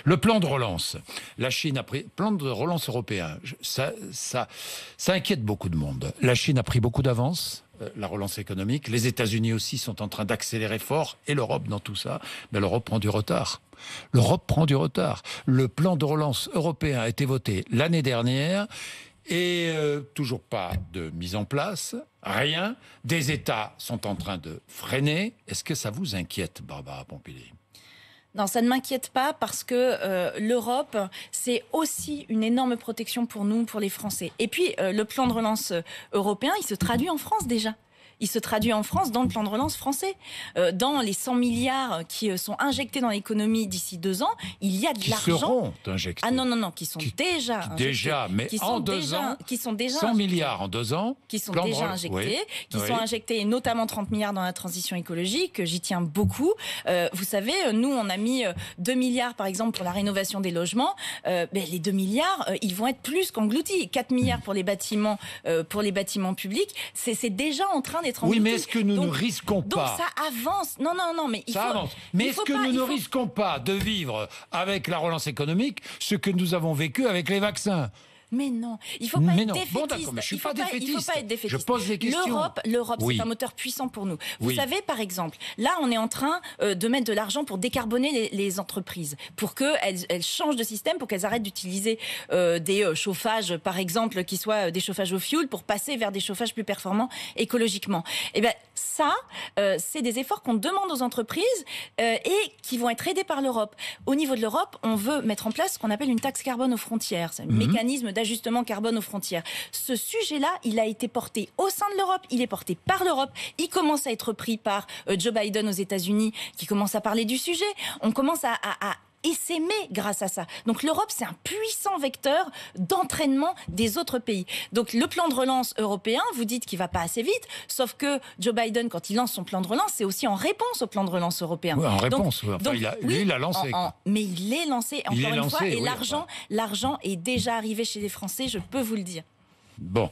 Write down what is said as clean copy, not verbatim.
Le plan de relance. La Chine a pris... Plan de relance européen. Ça inquiète beaucoup de monde. La Chine a pris beaucoup d'avance. La relance économique. Les États-Unis aussi sont en train d'accélérer fort. Et l'Europe dans tout ça. Mais l'Europe prend du retard. L'Europe prend du retard. Le plan de relance européen a été voté l'année dernière. Et toujours pas de mise en place. Rien. Des États sont en train de freiner. Est-ce que ça vous inquiète, Barbara Pompili ? Non, ça ne m'inquiète pas parce que l'Europe, c'est aussi une énorme protection pour nous, pour les Français. Et puis, le plan de relance européen, il se traduit en France déjà. Il se traduit en France dans le plan de relance français. Dans les 100 milliards qui sont injectés dans l'économie d'ici 2 ans, il y a de l'argent. Qui seront injectés. Ah non, qui sont déjà injectés. Déjà, mais en 2 ans, qui sont déjà 100 milliards en 2 ans. Qui sont déjà injectés, sont injectés, et notamment 30 milliards dans la transition écologique. J'y tiens beaucoup. Vous savez, nous, on a mis 2 milliards, par exemple, pour la rénovation des logements. Les 2 milliards, ils vont être plus qu'engloutis. 4 milliards pour les bâtiments publics. C'est déjà en train d'être englouti. Oui, mais est-ce que nous ne risquons pas... Donc ça avance. Non, mais il faut... Ça avance. Mais est-ce que nous ne risquons pas de vivre avec la relance économique ce que nous avons vécu avec les vaccins ? Mais non, il ne faut pas être défaitiste. Bon, d'accord, mais je suis pas défaitiste. Il faut pas être défaitiste. Je pose des questions. L'Europe, oui. C'est un moteur puissant pour nous. Vous savez, par exemple, là, on est en train de mettre de l'argent pour décarboner les entreprises, pour qu'elles changent de système, pour qu'elles arrêtent d'utiliser des chauffages, par exemple, qui soient des chauffages au fioul, pour passer vers des chauffages plus performants écologiquement. Et bien, ça, c'est des efforts qu'on demande aux entreprises et qui vont être aidés par l'Europe. Au niveau de l'Europe, on veut mettre en place ce qu'on appelle une taxe carbone aux frontières. C'est un mécanisme d'ajustement carbone aux frontières. Ce sujet-là, il a été porté au sein de l'Europe, il est porté par l'Europe, il commence à être pris par Joe Biden aux États-Unis, qui commence à parler du sujet. On commence à essaimer grâce à ça. Donc l'Europe, c'est un puissant vecteur d'entraînement des autres pays. Donc le plan de relance européen, vous dites qu'il ne va pas assez vite, sauf que Joe Biden, quand il lance son plan de relance, c'est aussi en réponse au plan de relance européen. Oui, en réponse. Il l'a lancé. Mais il est lancé, encore une fois, et l'argent est déjà arrivé chez les Français, je peux vous le dire. Bon.